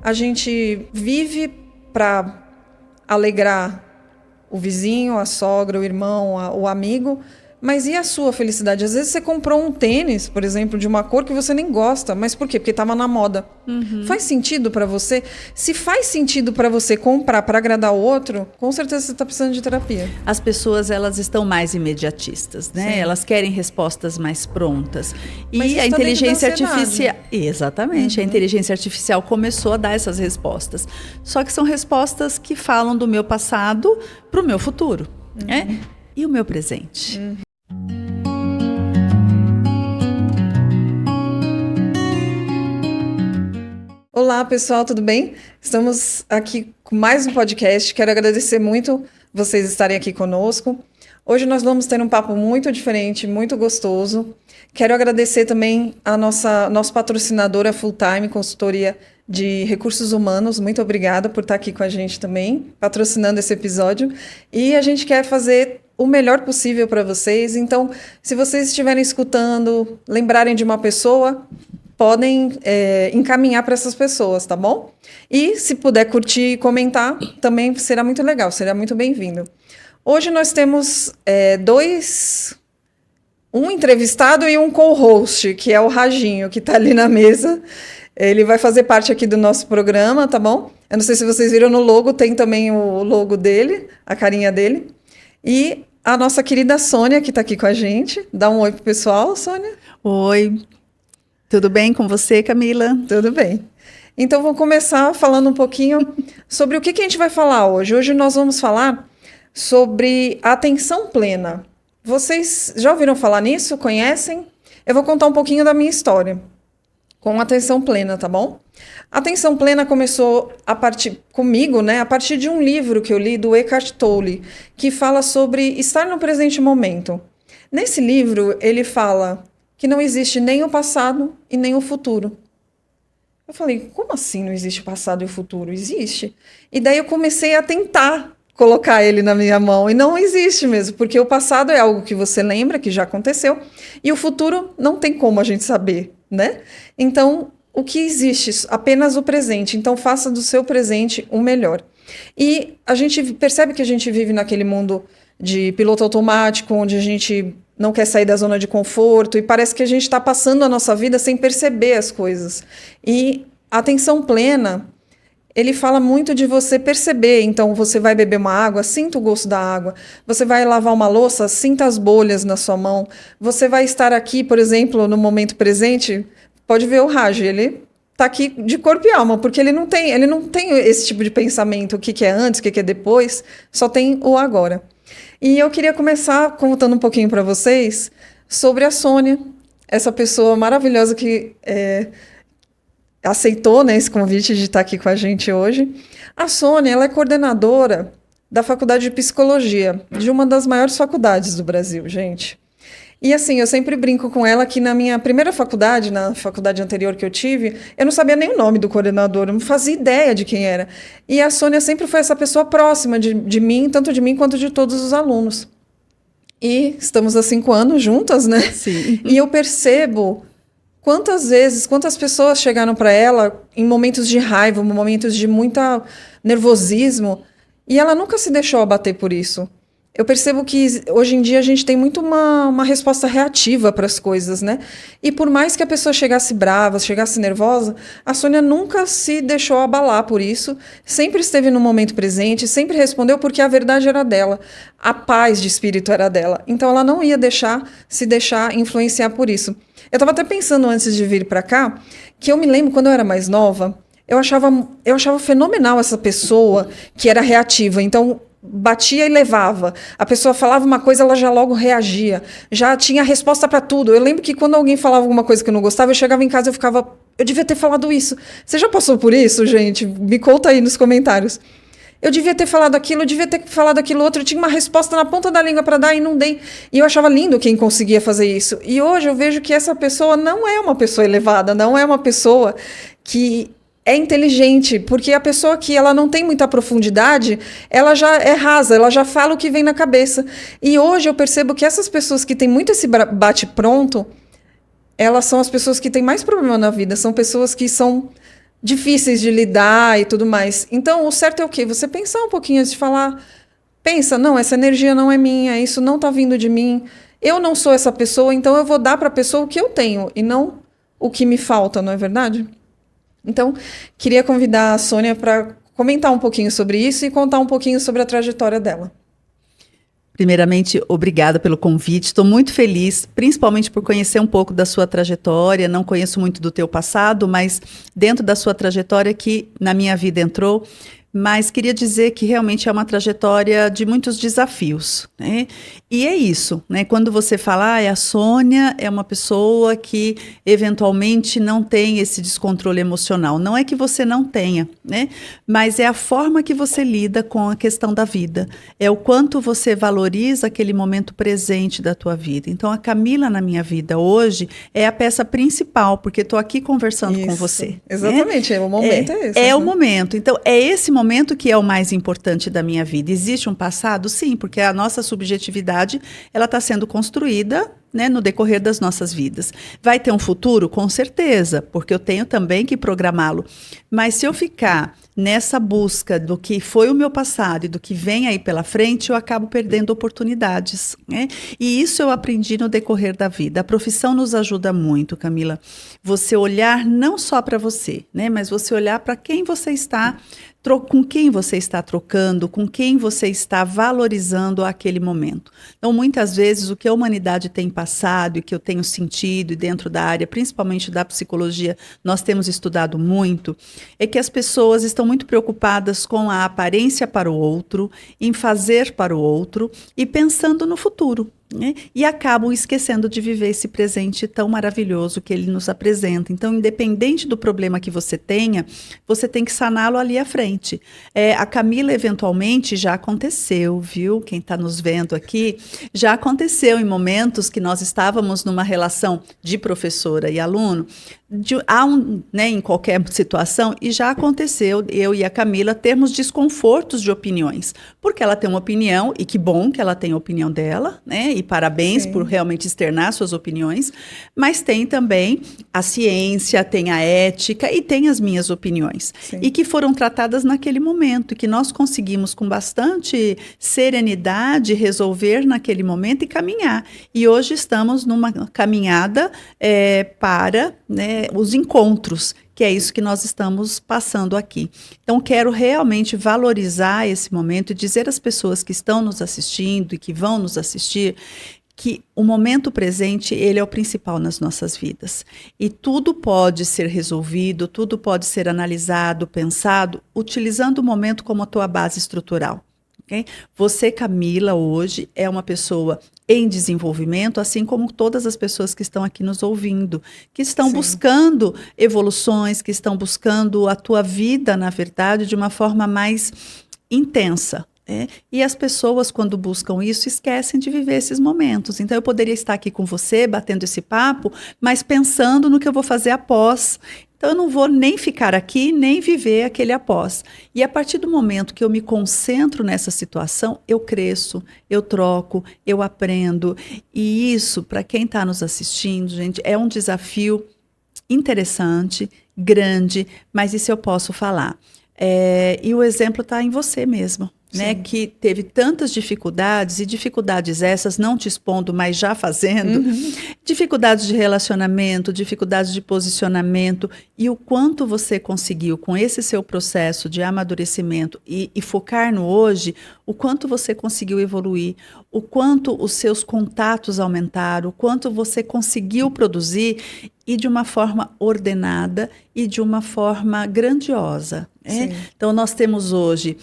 a gente vive para alegrar o vizinho, a sogra, o irmão, o amigo, mas e a sua felicidade? Às vezes você comprou um tênis, por exemplo, de uma cor que você nem gosta, mas por quê? Porque estava na moda. Faz sentido para você? Se faz sentido para você comprar para agradar o outro, com certeza você está precisando de terapia. As pessoas, elas estão mais imediatistas, né? Sim. Elas querem respostas mais prontas. Mas E a isso tá inteligência dentro da ansiedade. artificial... Exatamente. A inteligência artificial começou a dar essas respostas. Só que são respostas que falam do meu passado para o meu futuro, né? E o meu presente. Olá, pessoal, tudo bem? Estamos aqui com mais um podcast. Quero agradecer muito vocês estarem aqui conosco. Hoje nós vamos ter um papo muito diferente, muito gostoso. Quero agradecer também a nossa patrocinadora Full Time, consultoria de recursos humanos. Muito obrigada por estar aqui com a gente também, patrocinando esse episódio. E a gente quer fazer o melhor possível para vocês. Então, se vocês estiverem escutando, lembrarem de uma pessoa, podem encaminhar para essas pessoas, tá bom? E se puder curtir e comentar, também será muito legal, será muito bem-vindo. Hoje nós temos um entrevistado e um co-host, que é o Raginho, que está ali na mesa. Ele vai fazer parte aqui do nosso programa, tá bom? Eu não sei se vocês viram no logo, tem também o logo dele, a carinha dele. E a nossa querida Sônia, que está aqui com a gente. Dá um oi pro pessoal, Sônia. Oi. Tudo bem com você, Camila? Tudo bem. Então, vou começar falando um pouquinho sobre o que a gente vai falar hoje. Hoje nós vamos falar sobre atenção plena. Vocês já ouviram falar nisso? Conhecem? Eu vou contar um pouquinho da minha história com atenção plena, tá bom? Atenção plena começou comigo, né? A partir de um livro que eu li do Eckhart Tolle, que fala sobre estar no presente momento. Nesse livro, ele fala que não existe nem o passado e nem o futuro. Eu falei, como assim não existe o passado e o futuro? Existe. E daí eu comecei a tentar colocar ele na minha mão, e não existe mesmo, porque o passado é algo que você lembra, que já aconteceu, e o futuro não tem como a gente saber, né? Então, o que existe? Apenas o presente. Então, faça do seu presente o melhor. E a gente percebe que a gente vive naquele mundo de piloto automático, onde a gente não quer sair da zona de conforto, e parece que a gente está passando a nossa vida sem perceber as coisas. E a atenção plena, ele fala muito de você perceber. Então, você vai beber uma água, sinta o gosto da água. Você vai lavar uma louça, sinta as bolhas na sua mão. Você vai estar aqui, por exemplo, no momento presente, pode ver o Raj, ele está aqui de corpo e alma, porque ele não tem esse tipo de pensamento, o que é antes, o que é depois, só tem o agora. E eu queria começar contando um pouquinho para vocês sobre a Sônia, essa pessoa maravilhosa que aceitou, né, esse convite de estar aqui com a gente hoje. A Sônia, ela é coordenadora da Faculdade de Psicologia, de uma das maiores faculdades do Brasil, gente. E assim, eu sempre brinco com ela que na minha primeira faculdade, na faculdade anterior que eu tive, eu não sabia nem o nome do coordenador, eu não fazia ideia de quem era. E a Sônia sempre foi essa pessoa próxima de mim, tanto de mim quanto de todos os alunos. E estamos há 5 anos juntas, né? Sim. E eu percebo quantas pessoas chegaram para ela em momentos de raiva, momentos de muito nervosismo, e ela nunca se deixou abater por isso. Eu percebo que hoje em dia a gente tem muito uma resposta reativa para as coisas, né? E por mais que a pessoa chegasse brava, chegasse nervosa, a Sônia nunca se deixou abalar por isso, sempre esteve no momento presente, sempre respondeu porque a verdade era dela, a paz de espírito era dela. Então ela não ia se deixar influenciar por isso. Eu estava até pensando antes de vir para cá, que eu me lembro quando eu era mais nova, eu achava fenomenal essa pessoa que era reativa. Então, batia e levava. A pessoa falava uma coisa, ela já logo reagia. Já tinha resposta para tudo. Eu lembro que quando alguém falava alguma coisa que eu não gostava, eu chegava em casa e eu devia ter falado isso. Você já passou por isso, gente? Me conta aí nos comentários. Eu devia ter falado aquilo, eu devia ter falado aquilo outro. Eu tinha uma resposta na ponta da língua para dar e não dei. E eu achava lindo quem conseguia fazer isso. E hoje eu vejo que essa pessoa não é uma pessoa elevada, não é uma pessoa que é inteligente, porque a pessoa que ela não tem muita profundidade, ela já é rasa, ela já fala o que vem na cabeça. E hoje eu percebo que essas pessoas que têm muito esse bate-pronto, elas são as pessoas que têm mais problema na vida, são pessoas que são difíceis de lidar e tudo mais. Então, o certo é o quê? Você pensar um pouquinho antes de falar. Pensa, não, essa energia não é minha, isso não está vindo de mim. Eu não sou essa pessoa, então eu vou dar para a pessoa o que eu tenho e não o que me falta, não é verdade? Então, queria convidar a Sônia para comentar um pouquinho sobre isso e contar um pouquinho sobre a trajetória dela. Primeiramente, obrigada pelo convite. Estou muito feliz, principalmente por conhecer um pouco da sua trajetória. Não conheço muito do teu passado, mas dentro da sua trajetória que na minha vida entrou. Mas queria dizer que realmente é uma trajetória de muitos desafios, né? E é isso, né? Quando você fala, a Sônia é uma pessoa que eventualmente não tem esse descontrole emocional. Não é que você não tenha, né? Mas é a forma que você lida com a questão da vida. É o quanto você valoriza aquele momento presente da tua vida. Então, a Camila na minha vida hoje é a peça principal, porque estou aqui conversando com você. Exatamente, né? O momento é esse. É o momento. Então, é esse momento que é o mais importante da minha vida. Existe um passado? Sim, porque a nossa subjetividade ela está sendo construída, né, no decorrer das nossas vidas. Vai ter um futuro? Com certeza, porque eu tenho também que programá-lo. Mas se eu ficar nessa busca do que foi o meu passado e do que vem aí pela frente, eu acabo perdendo oportunidades, né? E isso eu aprendi no decorrer da vida. A profissão nos ajuda muito, Camila. Você olhar não só para você, né, mas você olhar para quem você está, com quem você está trocando, com quem você está valorizando aquele momento. Então, muitas vezes, o que a humanidade tem passado e que eu tenho sentido, e dentro da área, principalmente da psicologia, nós temos estudado muito, é que as pessoas estão muito preocupadas com a aparência para o outro, em fazer para o outro e pensando no futuro. Né? E acabam esquecendo de viver esse presente tão maravilhoso que ele nos apresenta. Então, independente do problema que você tenha, você tem que saná-lo ali à frente. A Camila, eventualmente, já aconteceu, viu? Quem está nos vendo aqui, já aconteceu em momentos que nós estávamos numa relação de professora e aluno, né, em qualquer situação, e já aconteceu, eu e a Camila termos desconfortos de opiniões, porque ela tem uma opinião, e que bom que ela tem a opinião dela, né, e parabéns por realmente externar suas opiniões, mas tem também a ciência, tem a ética e tem as minhas opiniões, e que foram tratadas naquele momento, e que nós conseguimos com bastante serenidade resolver naquele momento e caminhar, e hoje estamos numa caminhada para, né, os encontros, que é isso que nós estamos passando aqui. Então, quero realmente valorizar esse momento e dizer às pessoas que estão nos assistindo e que vão nos assistir que o momento presente, ele é o principal nas nossas vidas. E tudo pode ser resolvido, tudo pode ser analisado, pensado, utilizando o momento como a tua base estrutural. Okay? Você, Camila, hoje é uma pessoa em desenvolvimento, assim como todas as pessoas que estão aqui nos ouvindo, que estão buscando evoluções, que estão buscando a tua vida, na verdade, de uma forma mais intensa. E as pessoas, quando buscam isso, esquecem de viver esses momentos. Então, eu poderia estar aqui com você, batendo esse papo, mas pensando no que eu vou fazer após. Então, eu não vou nem ficar aqui, nem viver aquele após. E a partir do momento que eu me concentro nessa situação, eu cresço, eu troco, eu aprendo. E isso, para quem está nos assistindo, gente, é um desafio interessante, grande, mas isso eu posso falar. E o exemplo está em você mesmo. Né, que teve tantas dificuldades, e dificuldades essas, não te expondo, mas já fazendo, dificuldades de relacionamento, dificuldades de posicionamento, e o quanto você conseguiu, com esse seu processo de amadurecimento e focar no hoje, o quanto você conseguiu evoluir, o quanto os seus contatos aumentaram, o quanto você conseguiu produzir, e de uma forma ordenada e de uma forma grandiosa. Né? Então, nós temos hoje...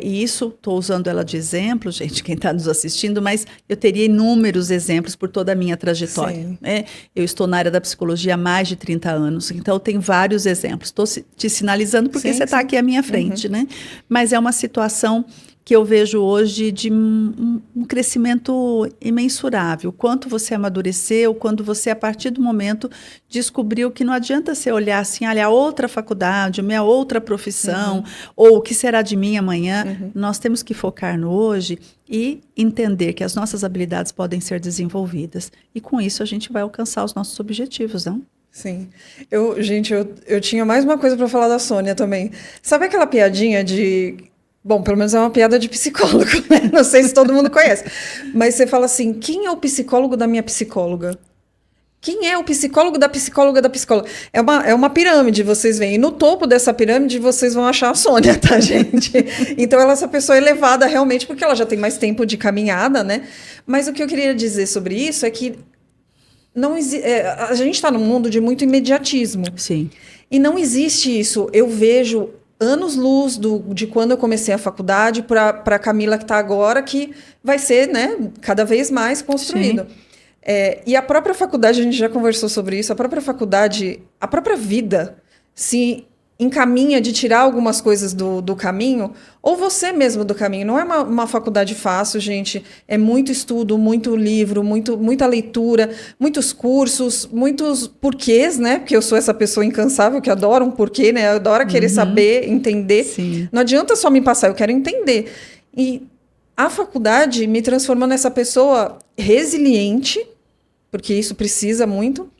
e isso, estou usando ela de exemplo, gente, quem está nos assistindo, mas eu teria inúmeros exemplos por toda a minha trajetória. Né? Eu estou na área da psicologia há mais de 30 anos, então eu tenho vários exemplos. Estou te sinalizando porque você está aqui à minha frente, né? Mas é uma situação que eu vejo hoje de um crescimento imensurável. Quanto você amadureceu, quando você, a partir do momento, descobriu que não adianta você olhar assim, olha, a outra faculdade, a minha outra profissão, ou o que será de mim amanhã. Nós temos que focar no hoje e entender que as nossas habilidades podem ser desenvolvidas. E com isso a gente vai alcançar os nossos objetivos, não? Sim. Gente, eu tinha mais uma coisa para falar da Sônia também. Sabe aquela piadinha de... Bom, pelo menos é uma piada de psicólogo, né? Não sei se todo mundo conhece. Mas você fala assim, quem é o psicólogo da minha psicóloga? Quem é o psicólogo da psicóloga da psicóloga? É uma pirâmide, vocês veem. E no topo dessa pirâmide, vocês vão achar a Sônia, tá, gente? Então, ela é essa pessoa elevada realmente, porque ela já tem mais tempo de caminhada, né? Mas o que eu queria dizer sobre isso é que a gente está num mundo de muito imediatismo. Sim. E não existe isso. Eu vejo anos-luz de quando eu comecei a faculdade para a Camila que está agora, que vai ser, né, cada vez mais construído. E a própria faculdade, a gente já conversou sobre isso, a própria faculdade, a própria vida se encaminha de tirar algumas coisas do caminho, ou você mesmo do caminho. Não é uma faculdade fácil, gente. É muito estudo, muito livro, muita leitura, muitos cursos, muitos porquês, né? Porque eu sou essa pessoa incansável que adora um porquê, né? Eu adoro querer saber, entender. Sim. Não adianta só me passar, eu quero entender. E a faculdade me transformou nessa pessoa resiliente, porque isso precisa muito.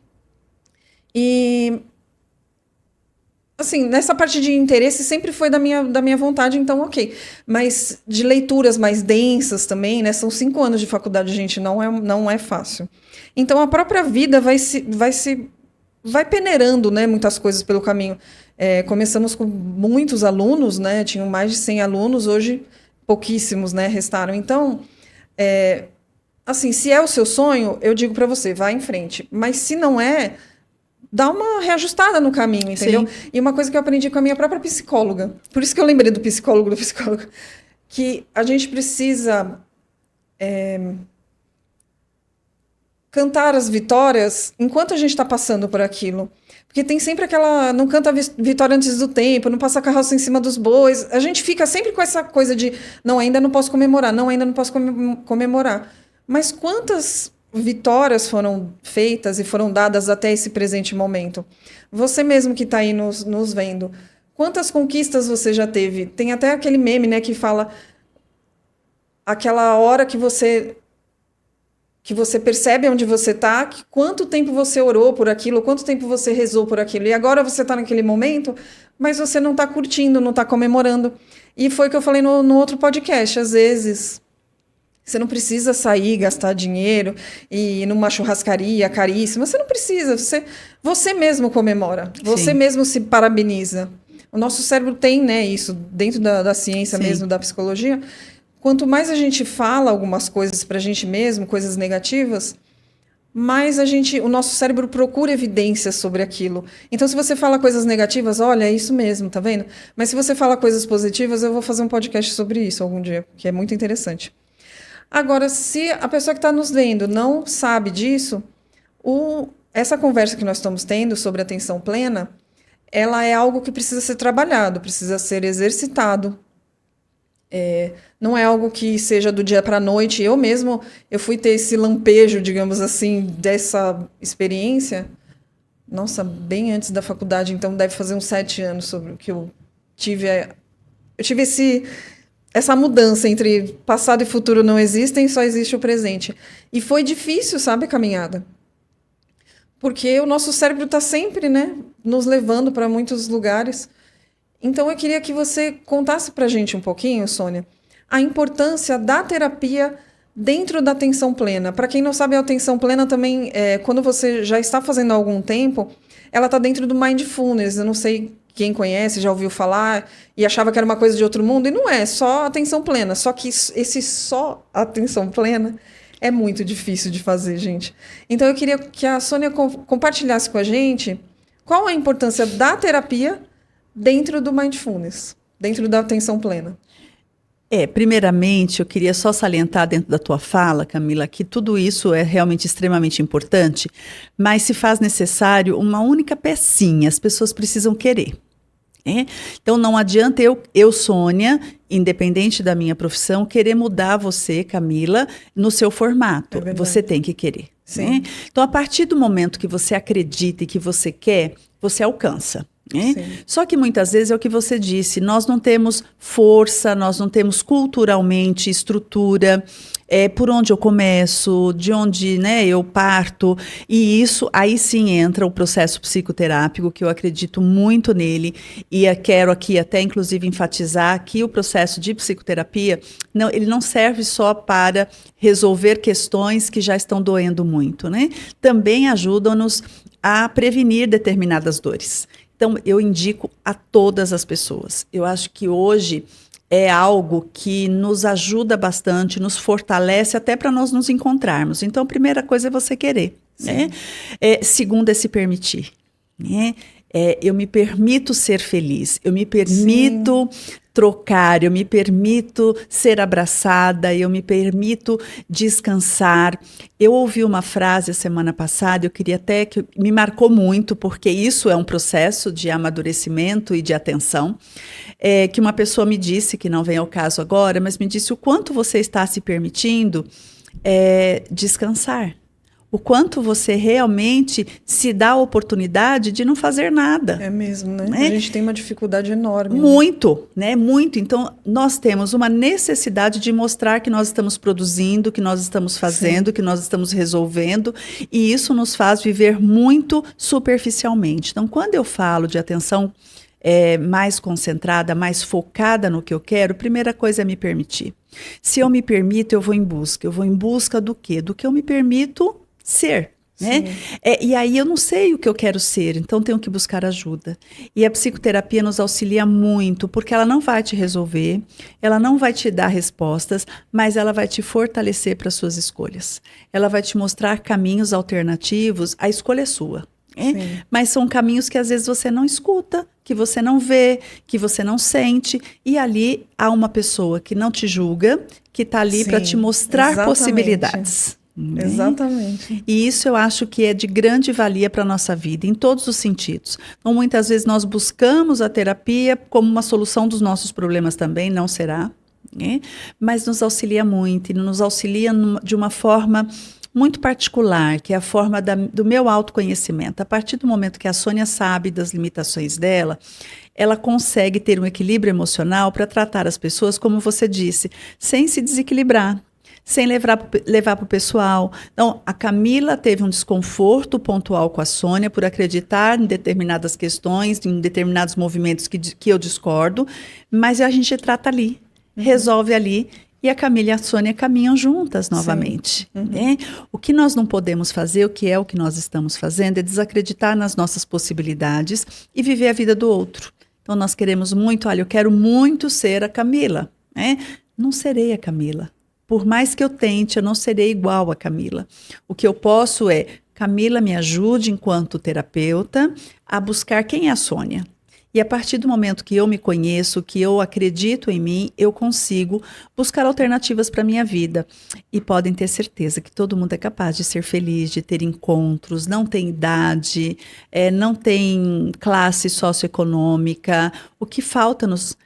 E... assim, nessa parte de interesse sempre foi da minha vontade, então ok. Mas de leituras mais densas também, né? São 5 anos de faculdade, gente, não é fácil. Então a própria vida vai peneirando, né, muitas coisas pelo caminho. Começamos com muitos alunos, né? Tinham mais de 100 alunos, hoje pouquíssimos, né, restaram. Então, assim, se é o seu sonho, eu digo para você, vá em frente. Mas se não é, dá uma reajustada no caminho, entendeu? Sim. E uma coisa que eu aprendi com a minha própria psicóloga, por isso que eu lembrei do psicólogo, que a gente precisa cantar as vitórias enquanto a gente está passando por aquilo. Porque tem sempre aquela... não canta a vitória antes do tempo, não passa a carroça em cima dos bois. A gente fica sempre com essa coisa de não, ainda não posso comemorar, não, ainda não posso comemorar. Mas quantas vitórias foram feitas e foram dadas até esse presente momento? Você mesmo que está aí nos vendo, quantas conquistas você já teve? Tem até aquele meme, né, que fala aquela hora que você percebe onde você está, quanto tempo você orou por aquilo, quanto tempo você rezou por aquilo, e agora você está naquele momento, mas você não está curtindo, não está comemorando. E foi o que eu falei no outro podcast, às vezes... você não precisa sair, gastar dinheiro e ir numa churrascaria caríssima. Você não precisa. Você mesmo comemora. Você Sim. mesmo se parabeniza. O nosso cérebro tem, né, isso dentro da ciência Sim. mesmo, da psicologia. Quanto mais a gente fala algumas coisas para a gente mesmo, coisas negativas, mais o nosso cérebro procura evidências sobre aquilo. Então, se você fala coisas negativas, olha, é isso mesmo, tá vendo? Mas se você fala coisas positivas, eu vou fazer um podcast sobre isso algum dia, que é muito interessante. Agora, se a pessoa que está nos vendo não sabe disso, essa conversa que nós estamos tendo sobre atenção plena, ela é algo que precisa ser trabalhado, precisa ser exercitado. Não é algo que seja do dia para a noite. Eu fui ter esse lampejo, digamos assim, dessa experiência, nossa, bem antes da faculdade, então deve fazer uns 7 anos sobre o que eu tive. Eu tive essa mudança entre passado e futuro não existem, só existe o presente. E foi difícil, sabe, a caminhada. Porque o nosso cérebro está sempre, né, nos levando para muitos lugares. Então, eu queria que você contasse para a gente um pouquinho, Sônia, a importância da terapia dentro da atenção plena. Para quem não sabe, a atenção plena também, quando você já está fazendo há algum tempo, ela está dentro do Mindfulness. Eu não sei... quem conhece, já ouviu falar e achava que era uma coisa de outro mundo, e não é, só atenção plena. Só que só atenção plena é muito difícil de fazer, gente. Então, eu queria que a Sônia compartilhasse com a gente qual a importância da terapia dentro do Mindfulness, dentro da atenção plena. Primeiramente, eu queria só salientar dentro da tua fala, Camila, que tudo isso é realmente extremamente importante, mas se faz necessário uma única pecinha, as pessoas precisam querer. Então, não adianta eu, Sônia, independente da minha profissão, querer mudar você, Camila, no seu formato. Você tem que querer. Sim. Então, a partir do momento que você acredita e que você quer, você alcança. né? Sim. Só que muitas vezes é o que você disse, nós não temos força, nós não temos culturalmente estrutura, por onde eu começo, de onde, né, eu parto, e isso aí sim entra o processo psicoterápico, que eu acredito muito nele, e quero aqui até inclusive enfatizar que o processo de psicoterapia, não, ele não serve só para resolver questões que já estão doendo muito, né? Também ajuda-nos a prevenir determinadas dores. Então, eu indico a todas as pessoas. Eu acho que hoje é algo que nos ajuda bastante, nos fortalece até para nós nos encontrarmos. Então, a primeira coisa é você querer, né? Segundo é se permitir, né? Eu me permito ser feliz, eu me permito trocar, eu me permito ser abraçada, eu me permito descansar. Eu ouvi uma frase a semana passada, eu queria até que me marcou muito, porque isso é um processo de amadurecimento e de atenção, que uma pessoa me disse, que não vem ao caso agora, mas me disse o quanto você está se permitindo descansar. O quanto você realmente se dá a oportunidade de não fazer nada. É mesmo, né? A gente tem uma dificuldade enorme. Muito, né? Muito. Então, nós temos uma necessidade de mostrar que nós estamos produzindo, que nós estamos fazendo, que nós estamos resolvendo, e isso nos faz viver muito superficialmente. Então, quando eu falo de atenção mais concentrada, mais focada no que eu quero, a primeira coisa é me permitir. Se eu me permito, eu vou em busca. Eu vou em busca do quê? Do que eu me permito ser, né? E aí eu não sei o que eu quero ser, então tenho que buscar ajuda. E a psicoterapia nos auxilia muito, porque ela não vai te resolver, ela não vai te dar respostas, mas ela vai te fortalecer para as suas escolhas. Ela vai te mostrar caminhos alternativos, a escolha é sua. Mas são caminhos que às vezes você não escuta, que você não vê, que você não sente, e ali há uma pessoa que não te julga, que está ali para te mostrar possibilidades. Exatamente. E isso eu acho que é de grande valia para a nossa vida, em todos os sentidos. Então, muitas vezes nós buscamos a terapia como uma solução dos nossos problemas também, não será, né? Mas nos auxilia muito, e nos auxilia de uma forma muito particular, que é a forma do meu autoconhecimento. A partir do momento que a Sônia sabe das limitações dela, ela consegue ter um equilíbrio emocional para tratar as pessoas, como você disse, sem se desequilibrar, sem levar para o pessoal. Então, a Camila teve um desconforto pontual com a Sônia por acreditar em determinadas questões, em determinados movimentos que eu discordo, mas a gente trata ali, resolve ali, e a Camila e a Sônia caminham juntas novamente. Né? O que nós não podemos fazer, o que nós estamos fazendo, é desacreditar nas nossas possibilidades e viver a vida do outro. Então, nós queremos muito, olha, eu quero muito ser a Camila. Né? Não serei a Camila. Por mais que eu tente, eu não serei igual a Camila. O que eu posso é, Camila, me ajude enquanto terapeuta a buscar quem é a Sônia. E a partir do momento que eu me conheço, que eu acredito em mim, eu consigo buscar alternativas para a minha vida. E podem ter certeza que todo mundo é capaz de ser feliz, de ter encontros, não tem idade, não tem classe socioeconômica. O que falta-nos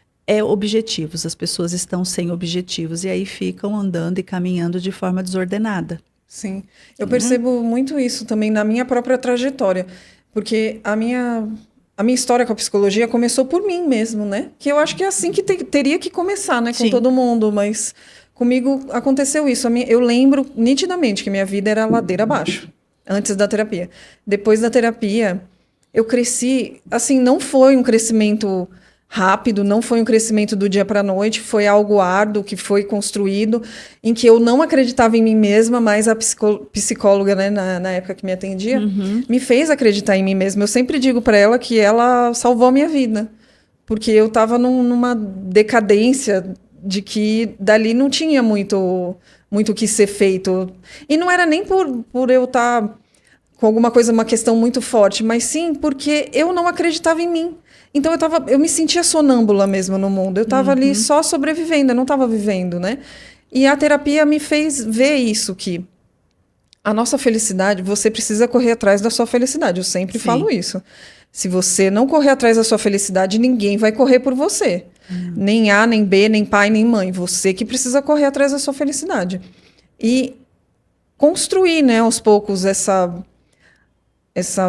objetivos. As pessoas estão sem objetivos e aí ficam andando e caminhando de forma desordenada. Sim, eu percebo muito isso também na minha própria trajetória, porque a minha história com a psicologia começou por mim mesmo, né? Que eu acho que é assim que teria que começar, né? Com todo mundo, mas comigo aconteceu isso. Eu lembro nitidamente que minha vida era ladeira abaixo, antes da terapia. Depois da terapia, eu cresci, assim, não foi um crescimento rápido, não foi um crescimento do dia para a noite, foi algo árduo que foi construído, em que eu não acreditava em mim mesma, mas a psicóloga, né, na época que me atendia, me fez acreditar em mim mesma. Eu sempre digo para ela que ela salvou a minha vida, porque eu estava numa decadência de que dali não tinha muito o que ser feito. E não era nem por eu estar com alguma coisa, uma questão muito forte, mas sim porque eu não acreditava em mim. Então eu me sentia sonâmbula mesmo no mundo. Eu estava ali só sobrevivendo, eu não estava vivendo, né? E a terapia me fez ver isso, que a nossa felicidade, você precisa correr atrás da sua felicidade. Eu sempre falo isso. Se você não correr atrás da sua felicidade, ninguém vai correr por você. Nem A, nem B, nem pai, nem mãe. Você que precisa correr atrás da sua felicidade. E construir, né, aos poucos,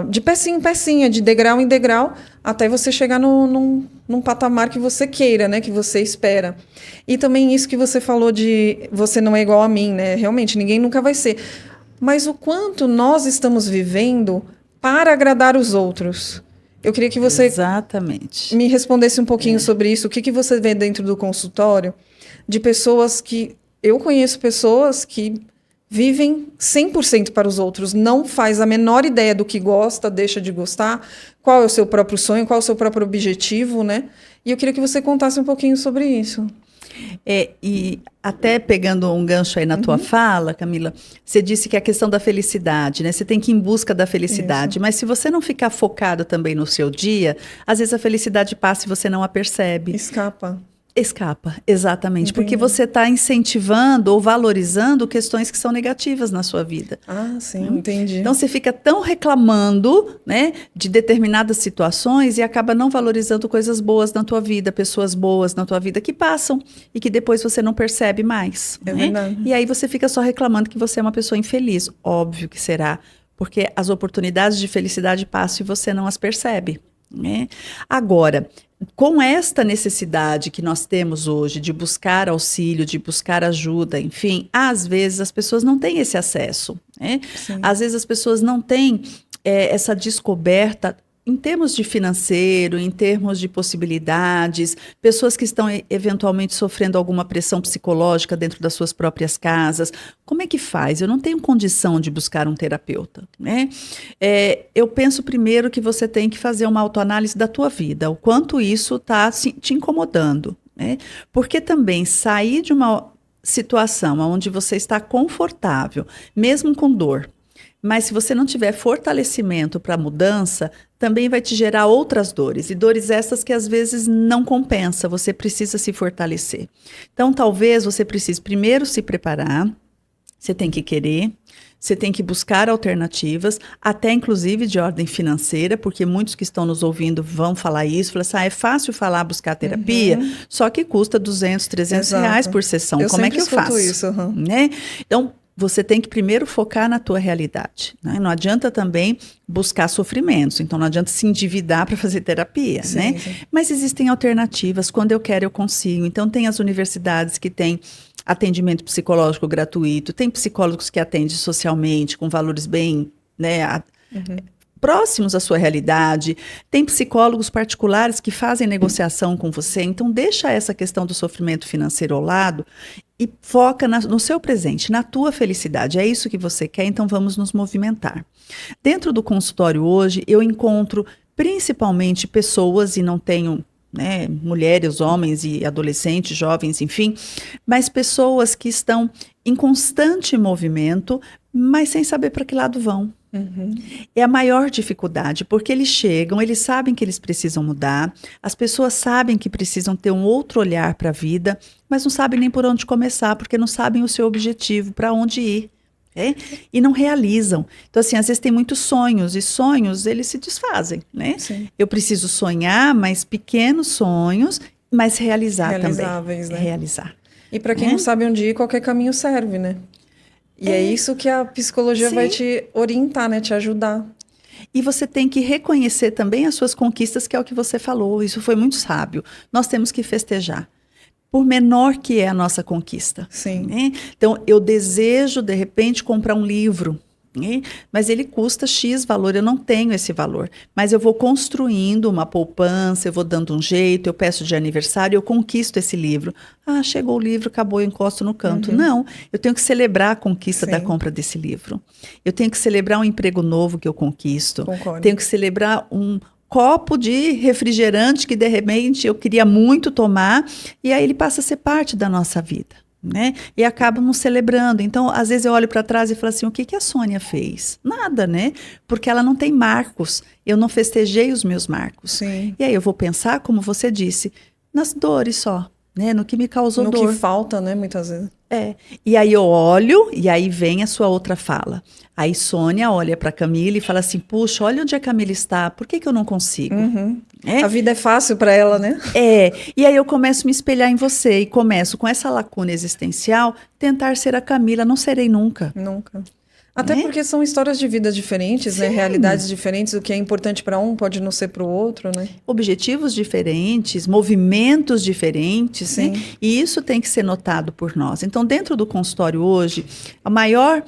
de pecinha em pecinha, de degrau em degrau, até você chegar num patamar que você queira, né? Que você espera. E também isso que você falou de você não é igual a mim, né? Realmente, ninguém nunca vai ser. Mas o quanto nós estamos vivendo para agradar os outros. Eu queria que você Exatamente. me respondesse um pouquinho sobre isso. O que você vê dentro do consultório de pessoas que... Eu conheço pessoas que vivem 100% para os outros, não faz a menor ideia do que gosta, deixa de gostar, qual é o seu próprio sonho, qual é o seu próprio objetivo, né? E eu queria que você contasse um pouquinho sobre isso. E até pegando um gancho aí na tua fala, Camila, você disse que a questão da felicidade, né? Você tem que ir em busca da felicidade, mas se você não ficar focado também no seu dia, às vezes a felicidade passa e você não a percebe. Escapa, exatamente. Entendi. Porque você está incentivando ou valorizando questões que são negativas na sua vida. Ah, sim, entendi. Então, você fica tão reclamando, né, de determinadas situações e acaba não valorizando coisas boas na tua vida, pessoas boas na tua vida que passam e que depois você não percebe mais. É né? verdade. E aí você fica só reclamando que você é uma pessoa infeliz. Óbvio que será, porque as oportunidades de felicidade passam e você não as percebe. Né? Agora, com esta necessidade que nós temos hoje de buscar auxílio, de buscar ajuda, enfim, às vezes as pessoas não têm esse acesso. Né? Às vezes as pessoas não têm essa descoberta em termos de financeiro, em termos de possibilidades, pessoas que estão eventualmente sofrendo alguma pressão psicológica dentro das suas próprias casas. Como é que faz? Eu não tenho condição de buscar um terapeuta. Né? Eu penso primeiro que você tem que fazer uma autoanálise da tua vida, o quanto isso está te incomodando. Né? Porque também sair de uma situação onde você está confortável, mesmo com dor, mas se você não tiver fortalecimento para a mudança, também vai te gerar outras dores. E dores essas que às vezes não compensa, você precisa se fortalecer. Então, talvez você precise primeiro se preparar, você tem que querer, você tem que buscar alternativas, até inclusive de ordem financeira, porque muitos que estão nos ouvindo vão falar isso, falar assim, é fácil falar buscar terapia, só que custa 200, 300 reais por sessão. Como é que eu faço? Isso, né? Então, você tem que primeiro focar na tua realidade. Né? Não adianta também buscar sofrimentos. Então, não adianta se endividar para fazer terapia. Sim, né? sim. Mas existem alternativas. Quando eu quero, eu consigo. Então, tem as universidades que têm atendimento psicológico gratuito. Tem psicólogos que atendem socialmente, com valores bem... né, próximos à sua realidade. Tem psicólogos particulares que fazem negociação com você. Então, deixa essa questão do sofrimento financeiro ao lado e foca no seu presente, na tua felicidade. É isso que você quer, então vamos nos movimentar. Dentro do consultório hoje, eu encontro principalmente pessoas, e não tenho... né, mulheres, homens e adolescentes, jovens, enfim, mas pessoas que estão em constante movimento, mas sem saber para que lado vão. É a maior dificuldade, porque eles chegam, eles sabem que eles precisam mudar, as pessoas sabem que precisam ter um outro olhar para a vida, mas não sabem nem por onde começar, porque não sabem o seu objetivo, para onde ir. E não realizam. Então, assim, às vezes tem muitos sonhos, e sonhos, eles se desfazem, né? Sim. Eu preciso sonhar, mas pequenos sonhos, mas Realizáveis, também. né? Realizar. E para quem não sabe onde ir, qualquer caminho serve, né? E é isso que a psicologia vai te orientar, né? Te ajudar. E você tem que reconhecer também as suas conquistas, que é o que você falou. Isso foi muito sábio. Nós temos que festejar. Por menor que é a nossa conquista. Sim. Né? Então, eu desejo, de repente, comprar um livro, né? Mas ele custa X valor, eu não tenho esse valor. Mas eu vou construindo uma poupança, eu vou dando um jeito, eu peço de aniversário, eu conquisto esse livro. Ah, chegou o livro, acabou, eu encosto no canto. Não, eu tenho que celebrar a conquista da compra desse livro. Eu tenho que celebrar um emprego novo que eu conquisto. Concordo. Tenho que celebrar um copo de refrigerante que de repente eu queria muito tomar, e aí ele passa a ser parte da nossa vida, né? E acabam nos celebrando. Então, às vezes eu olho para trás e falo assim, o que a Sônia fez? Nada, né? Porque ela não tem marcos. Eu não festejei os meus marcos. Sim. E aí eu vou pensar, como você disse, nas dores só, né? No que me causou dor. No que falta, né? Muitas vezes. E aí eu olho, e aí vem a sua outra fala. Aí Sônia olha para Camila e fala assim, puxa, olha onde a Camila está, por que eu não consigo? A vida é fácil para ela, né? E aí eu começo a me espelhar em você e começo com essa lacuna existencial, tentar ser a Camila, não serei nunca. Nunca. Até né? porque são histórias de vida diferentes, né? Sim. Realidades diferentes. O que é importante para um pode não ser para o outro, né? Objetivos diferentes, movimentos diferentes, né? Sim. E isso tem que ser notado por nós. Então, dentro do consultório hoje, a maior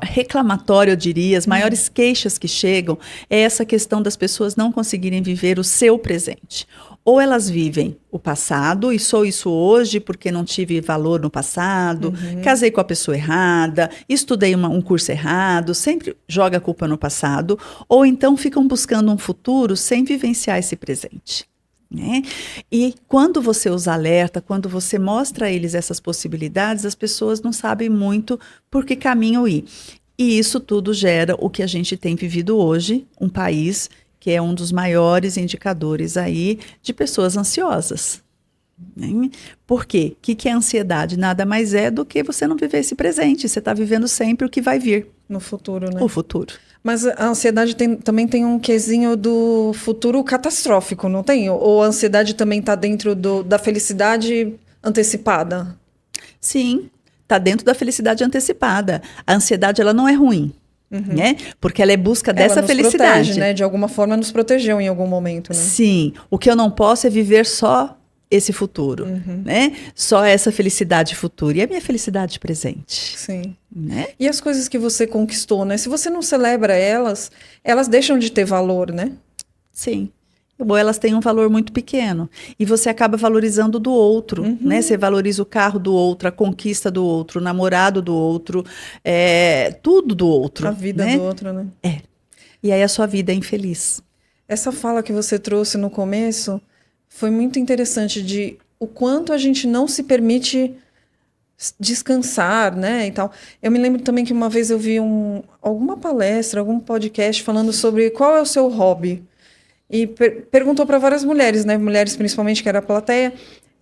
reclamatório, eu diria, as maiores queixas que chegam é essa questão das pessoas não conseguirem viver o seu presente. Ou elas vivem o passado, e sou isso hoje porque não tive valor no passado, casei com a pessoa errada, estudei um curso errado, sempre joga a culpa no passado, ou então ficam buscando um futuro sem vivenciar esse presente. Né? E quando você os alerta, quando você mostra a eles essas possibilidades, as pessoas não sabem muito por que caminho ir. E isso tudo gera o que a gente tem vivido hoje, um país que é um dos maiores indicadores aí de pessoas ansiosas. Né? Por quê? O que é ansiedade? Nada mais é do que você não viver esse presente, você está vivendo sempre o que vai vir. No futuro, né? O futuro. Mas a ansiedade também tem um quesinho do futuro catastrófico, não tem? Ou a ansiedade também está dentro da felicidade antecipada? Sim, está dentro da felicidade antecipada. A ansiedade, ela não é ruim, né? Porque ela é busca dessa Ela nos felicidade. protege, né? De alguma forma nos protegeu em algum momento, né? Sim, o que eu não posso é viver só esse futuro, né? Só essa felicidade futura. E a minha felicidade presente, Sim. né? E as coisas que você conquistou, né? Se você não celebra elas, elas deixam de ter valor, né? Sim. Ou elas têm um valor muito pequeno. E você acaba valorizando do outro, né? Você valoriza o carro do outro, a conquista do outro, o namorado do outro, tudo do outro. A vida né? do outro, né? E aí a sua vida é infeliz. Essa fala que você trouxe no começo foi muito interessante de o quanto a gente não se permite descansar, né, e tal. Eu me lembro também que uma vez eu vi alguma palestra, algum podcast falando sobre qual é o seu hobby. E perguntou para várias mulheres, né, mulheres principalmente, que era a plateia,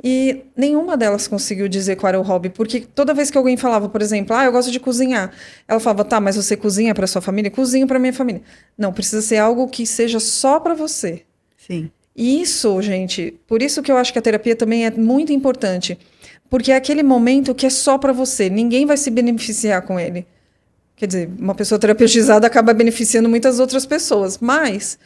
e nenhuma delas conseguiu dizer qual era o hobby, porque toda vez que alguém falava, por exemplo, eu gosto de cozinhar, ela falava, tá, mas você cozinha para sua família? Cozinho para minha família. Não, precisa ser algo que seja só para você. Sim. E isso, gente, por isso que eu acho que a terapia também é muito importante, porque é aquele momento que é só para você, ninguém vai se beneficiar com ele. Quer dizer, uma pessoa terapeutizada acaba beneficiando muitas outras pessoas, mas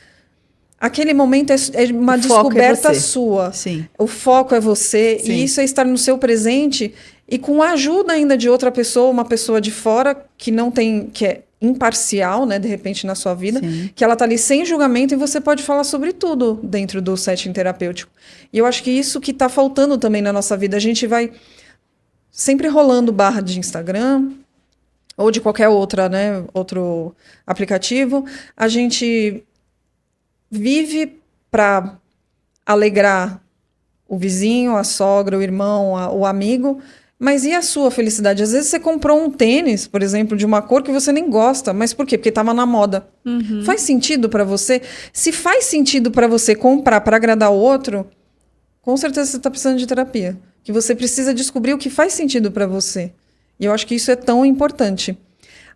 aquele momento é uma descoberta sua. Sim. O foco é você, Sim. e isso é estar no seu presente e com a ajuda ainda de outra pessoa, uma pessoa de fora que não tem, que é imparcial, né, de repente na sua vida, Sim. que ela tá ali sem julgamento e você pode falar sobre tudo dentro do setting terapêutico. E eu acho que isso que tá faltando também na nossa vida, a gente vai sempre rolando barra de Instagram ou de qualquer outra, né, outro aplicativo, a gente vive para alegrar o vizinho, a sogra, o irmão, o amigo, mas e a sua felicidade? Às vezes você comprou um tênis, por exemplo, de uma cor que você nem gosta, mas por quê? Porque estava na moda. Faz sentido para você? Se faz sentido para você comprar para agradar o outro, com certeza você está precisando de terapia. Que você precisa descobrir o que faz sentido para você. E eu acho que isso é tão importante.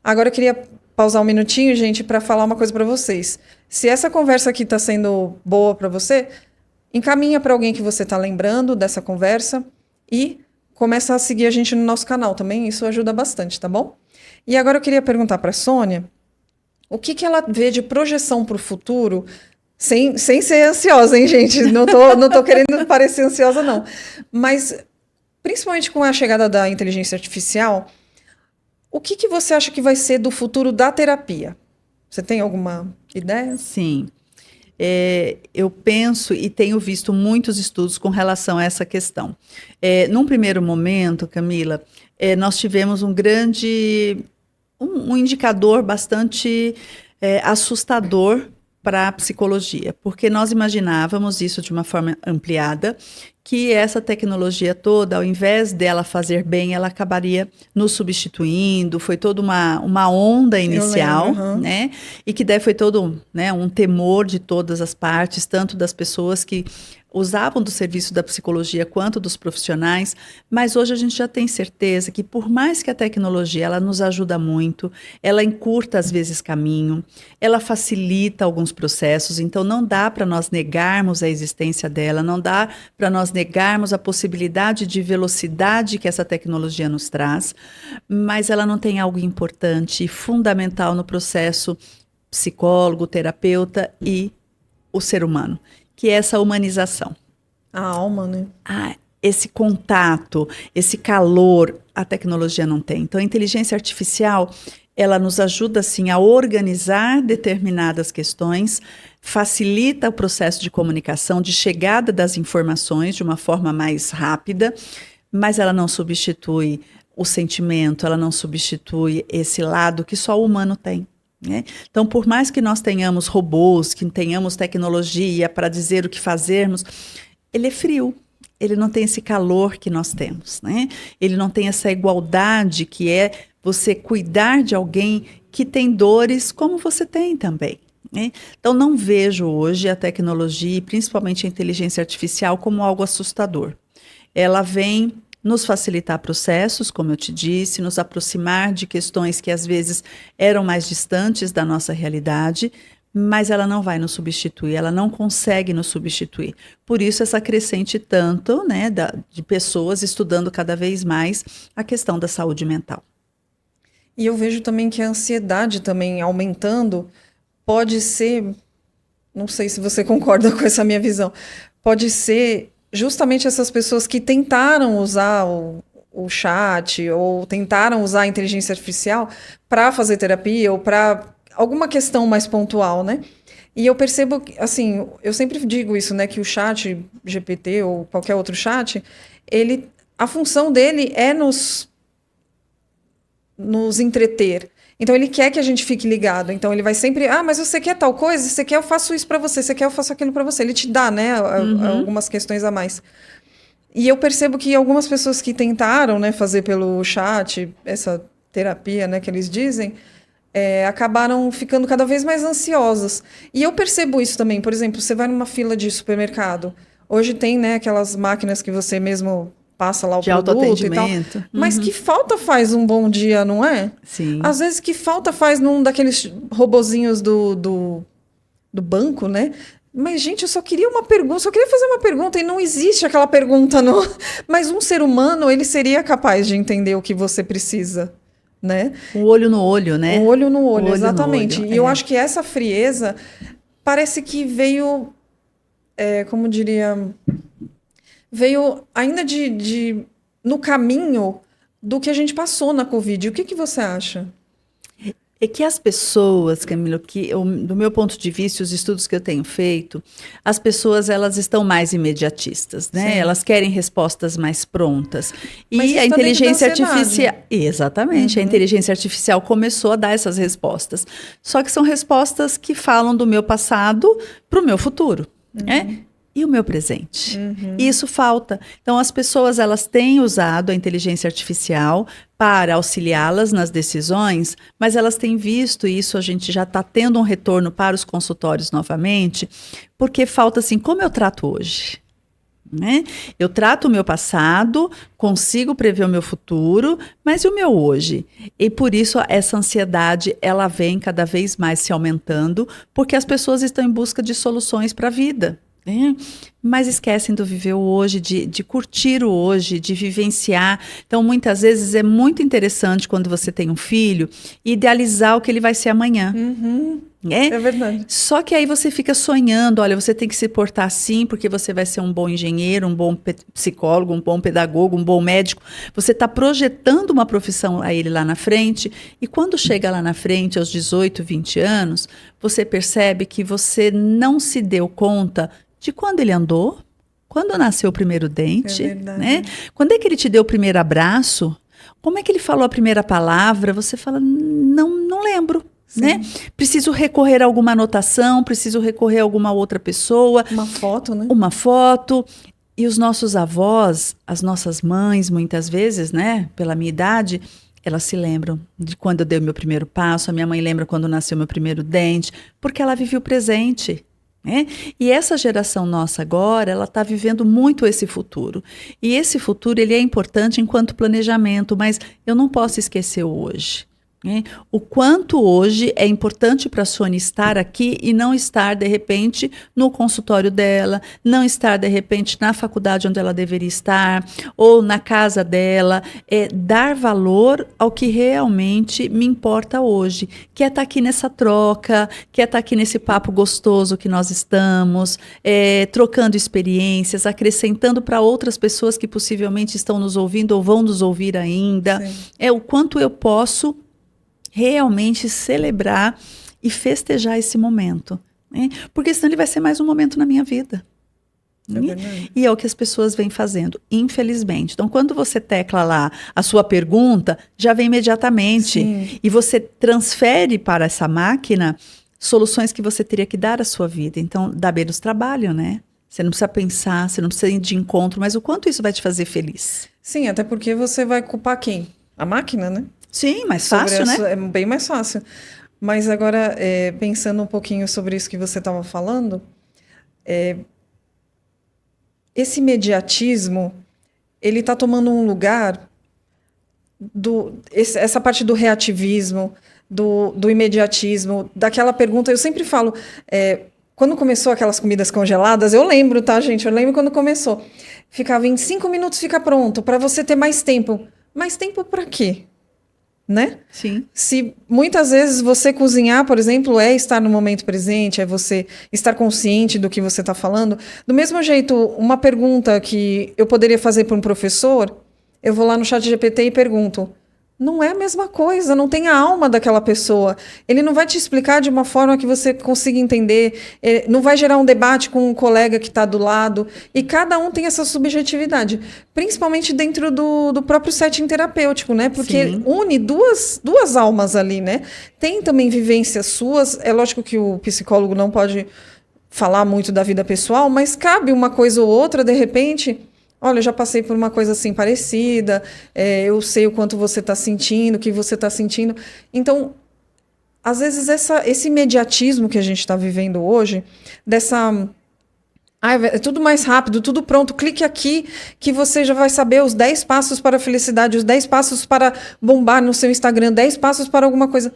Agora eu queria pausar um minutinho, gente, para falar uma coisa para vocês. Se essa conversa aqui está sendo boa para você, encaminha para alguém que você está lembrando dessa conversa e começa a seguir a gente no nosso canal também, isso ajuda bastante, tá bom? E agora eu queria perguntar para a Sônia o que ela vê de projeção para o futuro, sem ser ansiosa, hein, gente? Não tô querendo parecer ansiosa, não. Mas, principalmente com a chegada da inteligência artificial, o que você acha que vai ser do futuro da terapia? Você tem alguma ideia? Sim. Eu penso e tenho visto muitos estudos com relação a essa questão. Num primeiro momento, Camila, nós tivemos um indicador bastante assustador para a psicologia, porque nós imaginávamos isso de uma forma ampliada, que essa tecnologia toda, ao invés dela fazer bem, ela acabaria nos substituindo, foi toda uma onda inicial, né? E que daí foi todo, né, um temor de todas as partes, tanto das pessoas que usavam do serviço da psicologia quanto dos profissionais, mas hoje a gente já tem certeza que por mais que a tecnologia ela nos ajuda muito, ela encurta às vezes caminho, ela facilita alguns processos, então não dá para nós negarmos a existência dela, não dá para nós negarmos a possibilidade de velocidade que essa tecnologia nos traz, mas ela não tem algo importante e fundamental no processo psicólogo, terapeuta e o ser humano, que é essa humanização. A alma, né? Esse contato, esse calor, a tecnologia não tem. Então, a inteligência artificial, ela nos ajuda, sim, a organizar determinadas questões, facilita o processo de comunicação, de chegada das informações de uma forma mais rápida, mas ela não substitui o sentimento, ela não substitui esse lado que só o humano tem. Né? Então, por mais que nós tenhamos robôs, que tenhamos tecnologia para dizer o que fazermos, ele é frio, ele não tem esse calor que nós temos, né? Ele não tem essa igualdade que é você cuidar de alguém que tem dores como você tem também. Né? Então, não vejo hoje a tecnologia, e principalmente a inteligência artificial, como algo assustador. Ela vem nos facilitar processos, como eu te disse, nos aproximar de questões que às vezes eram mais distantes da nossa realidade, mas ela não vai nos substituir, ela não consegue nos substituir. Por isso essa crescente tanto, né, de pessoas estudando cada vez mais a questão da saúde mental. E eu vejo também que a ansiedade também aumentando pode ser, não sei se você concorda com essa minha visão, pode ser justamente essas pessoas que tentaram usar o chat ou tentaram usar a inteligência artificial para fazer terapia ou para alguma questão mais pontual, né? E eu percebo, assim, eu sempre digo isso, né? Que o chat GPT ou qualquer outro chat, a função dele é nos entreter. Então, ele quer que a gente fique ligado. Então, ele vai sempre... mas você quer tal coisa? Você quer, eu faço isso para você. Você quer, eu faço aquilo para você. Ele te dá, né? Algumas questões a mais. E eu percebo que algumas pessoas que tentaram, né, fazer pelo chat, essa terapia, né, que eles dizem, acabaram ficando cada vez mais ansiosas. E eu percebo isso também. Por exemplo, você vai numa fila de supermercado. Hoje tem, né, aquelas máquinas que você mesmo... passa lá o produto e tal. Mas que falta faz um bom dia, não é? Sim. Às vezes que falta faz num daqueles robozinhos do banco, né? Mas, gente, eu só queria uma pergunta, só queria fazer uma pergunta e não existe aquela pergunta. No... Mas um ser humano, ele seria capaz de entender o que você precisa, né? O olho no olho, né? O olho no olho, exatamente. No olho, e eu acho que essa frieza parece que veio, como diria... veio ainda no caminho do que a gente passou na Covid. O que você acha? É que as pessoas, Camila, do meu ponto de vista, os estudos que eu tenho feito, as pessoas elas estão mais imediatistas, né? Sim. Elas querem respostas mais prontas. Mas e a inteligência artificial... Exatamente, a inteligência artificial começou a dar essas respostas. Só que são respostas que falam do meu passado para o meu futuro, né? E o meu presente. E isso falta. Então, as pessoas elas têm usado a inteligência artificial para auxiliá-las nas decisões, mas elas têm visto, e isso a gente já está tendo um retorno para os consultórios novamente, porque falta assim, como eu trato hoje? Né? Eu trato o meu passado, consigo prever o meu futuro, mas e o meu hoje? E por isso essa ansiedade, ela vem cada vez mais se aumentando, porque as pessoas estão em busca de soluções para a vida. Mas esquecem do viver o hoje, de curtir o hoje, de vivenciar. Então, muitas vezes é muito interessante quando você tem um filho, idealizar o que ele vai ser amanhã. É verdade. Só que aí você fica sonhando, olha, você tem que se portar assim, porque você vai ser um bom engenheiro, um bom psicólogo, um bom pedagogo, um bom médico. Você está projetando uma profissão a ele lá na frente, e quando chega lá na frente, aos 18, 20 anos, você percebe que você não se deu conta de quando ele andou, quando nasceu o primeiro dente, né? Quando é que ele te deu o primeiro abraço? Como é que ele falou a primeira palavra? Você fala, não lembro. Né? Preciso recorrer a alguma anotação, preciso recorrer a alguma outra pessoa. Uma foto, né? Uma foto. E os nossos avós, as nossas mães, muitas vezes, né? Pela minha idade, elas se lembram de quando eu dei o meu primeiro passo. A minha mãe lembra quando nasceu meu primeiro dente, porque ela viveu o presente. né? E essa geração nossa agora, ela está vivendo muito esse futuro. E esse futuro, ele é importante enquanto planejamento, mas eu não posso esquecer o hoje, né? O quanto hoje é importante para a Sônia estar aqui e não estar, de repente, no consultório dela, não estar, de repente, na faculdade onde ela deveria estar, ou na casa dela, dar valor ao que realmente me importa hoje, que é estar aqui nessa troca, que é estar aqui nesse papo gostoso que nós estamos, trocando experiências, acrescentando para outras pessoas que possivelmente estão nos ouvindo ou vão nos ouvir ainda. Sim. É o quanto eu posso realmente celebrar e festejar esse momento, né? Porque senão ele vai ser mais um momento na minha vida. É verdade. E é o que as pessoas vêm fazendo, infelizmente. Então, quando você tecla lá a sua pergunta, já vem imediatamente. Sim. E você transfere para essa máquina soluções que você teria que dar à sua vida. Então, dá menos trabalho, né? Você não precisa pensar, você não precisa ir de encontro, mas o quanto isso vai te fazer feliz? Sim, até porque você vai culpar quem? A máquina, né? Sim, mais fácil, né? É bem mais fácil. Mas agora, pensando um pouquinho sobre isso que você estava falando, esse imediatismo, ele está tomando um lugar essa parte do reativismo, do imediatismo, daquela pergunta. Eu sempre falo, quando começou aquelas comidas congeladas, eu lembro, tá, gente? Eu lembro quando começou. Ficava em 5 minutos, fica pronto, para você ter mais tempo. Mais tempo para quê? Né? Sim. Se muitas vezes você cozinhar, por exemplo, é estar no momento presente, é você estar consciente do que você está falando. Do mesmo jeito, uma pergunta que eu poderia fazer para um professor, eu vou lá no ChatGPT e pergunto. Não é a mesma coisa, não tem a alma daquela pessoa. Ele não vai te explicar de uma forma que você consiga entender, não vai gerar um debate com um colega que está do lado. E cada um tem essa subjetividade, principalmente dentro do próprio setting terapêutico, né? Porque Sim. une duas almas ali, né? Tem também vivências suas. É lógico que o psicólogo não pode falar muito da vida pessoal, mas cabe uma coisa ou outra, de repente. Olha, eu já passei por uma coisa assim parecida, eu sei o quanto você está sentindo, o que você está sentindo. Então, às vezes, esse imediatismo que a gente está vivendo hoje, é tudo mais rápido, tudo pronto, clique aqui que você já vai saber os 10 passos para a felicidade, os 10 passos para bombar no seu Instagram, 10 passos para alguma coisa.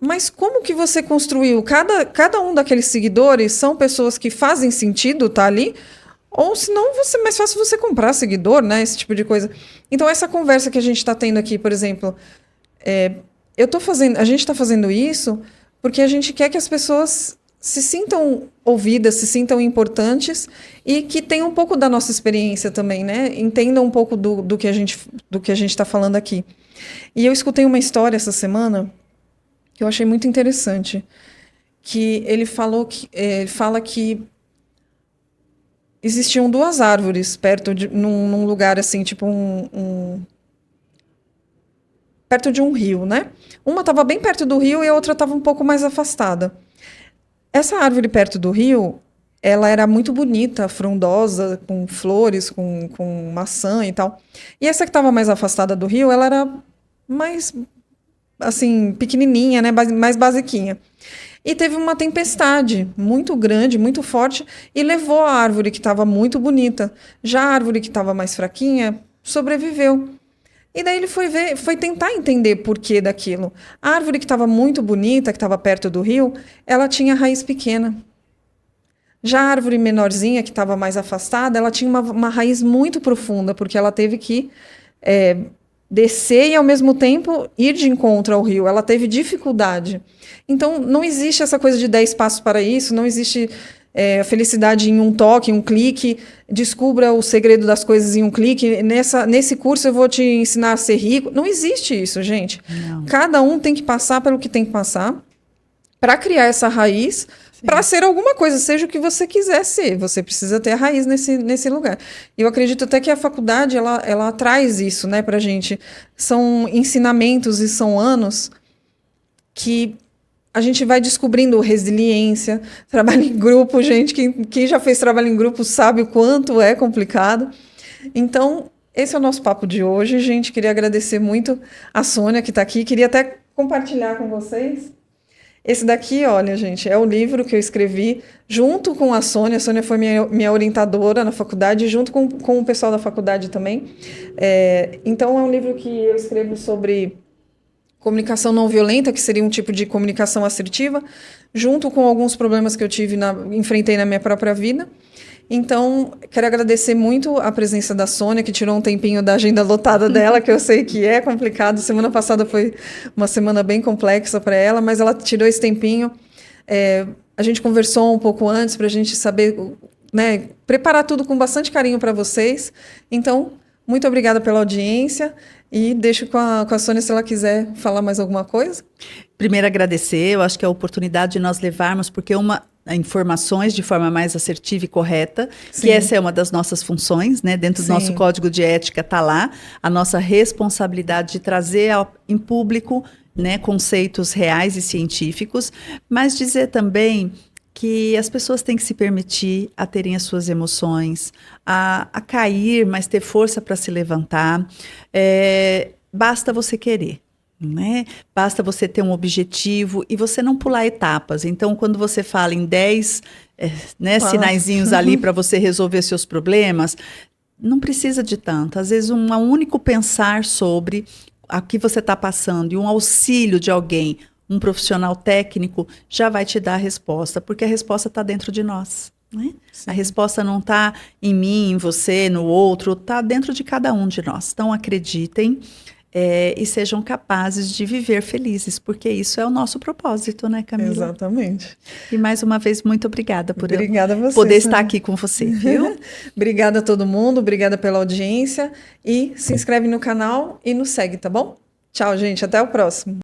Mas como que você construiu? Cada um daqueles seguidores são pessoas que fazem sentido estar ali. Ou senão é mais fácil você comprar seguidor, né? Esse tipo de coisa. Então, essa conversa que a gente está tendo aqui, por exemplo, a gente está fazendo isso porque a gente quer que as pessoas se sintam ouvidas, se sintam importantes e que tenham um pouco da nossa experiência também, né? Entendam um pouco do que a gente está falando aqui. E eu escutei uma história essa semana que eu achei muito interessante, que ele fala que existiam 2 árvores num lugar assim, tipo perto de um rio, né? Uma estava bem perto do rio e a outra estava um pouco mais afastada. Essa árvore perto do rio, ela era muito bonita, frondosa, com flores, com maçã e tal. E essa que estava mais afastada do rio, ela era mais, assim, pequenininha, né? Mais basiquinha. E teve uma tempestade muito grande, muito forte, e levou a árvore que estava muito bonita. Já a árvore que estava mais fraquinha sobreviveu. E daí ele foi tentar entender por que daquilo. A árvore que estava muito bonita, que estava perto do rio, ela tinha raiz pequena. Já a árvore menorzinha, que estava mais afastada, ela tinha uma raiz muito profunda, porque ela teve que descer e, ao mesmo tempo, ir de encontro ao rio. Ela teve dificuldade. Então, não existe essa coisa de 10 passos para isso, não existe a felicidade em um toque, em um clique, descubra o segredo das coisas em um clique, nesse curso eu vou te ensinar a ser rico. Não existe isso, gente. Não. Cada um tem que passar pelo que tem que passar para criar essa raiz, para ser alguma coisa, seja o que você quiser ser. Você precisa ter a raiz nesse lugar. Eu acredito até que a faculdade, ela traz isso, né, pra gente. São ensinamentos e são anos que a gente vai descobrindo resiliência, trabalho em grupo, gente. Quem já fez trabalho em grupo sabe o quanto é complicado. Então, esse é o nosso papo de hoje, gente. Queria agradecer muito a Sônia, que está aqui. Queria até compartilhar com vocês. Esse daqui, olha, gente, é o livro que eu escrevi junto com a Sônia. A Sônia foi minha orientadora na faculdade, junto com o pessoal da faculdade também. Então, é um livro que eu escrevo sobre comunicação não violenta, que seria um tipo de comunicação assertiva, junto com alguns problemas que eu enfrentei na minha própria vida. Então, quero agradecer muito a presença da Sônia, que tirou um tempinho da agenda lotada dela, que eu sei que é complicado. Semana passada foi uma semana bem complexa para ela, mas ela tirou esse tempinho. A gente conversou um pouco antes para a gente saber, né, preparar tudo com bastante carinho para vocês. Então, muito obrigada pela audiência e deixo com a Sônia se ela quiser falar mais alguma coisa. Primeiro, agradecer. Eu acho que é a oportunidade de nós levarmos, porque informações de forma mais assertiva e correta, Sim. que essa é uma das nossas funções, né? Dentro do nosso código de ética está lá a nossa responsabilidade de trazer em público, né, conceitos reais e científicos, mas dizer também que as pessoas têm que se permitir a terem as suas emoções, a cair, mas ter força para se levantar. Basta você querer. Né? Basta você ter um objetivo e você não pular etapas. Então, quando você fala em 10 sinaizinhos ali para você resolver seus problemas, não precisa de tanto. Às vezes, um único pensar sobre o que você está passando e um auxílio de alguém, um profissional técnico, já vai te dar a resposta, porque a resposta está dentro de nós. Né? A resposta não está em mim, em você, no outro, está dentro de cada um de nós. Então, acreditem. E sejam capazes de viver felizes, porque isso é o nosso propósito, né, Camila? Exatamente. E mais uma vez, muito obrigada por Obrigada a você, poder estar aqui com você, viu? Obrigada a todo mundo, obrigada pela audiência e se inscreve no canal e nos segue, tá bom? Tchau, gente, até o próximo.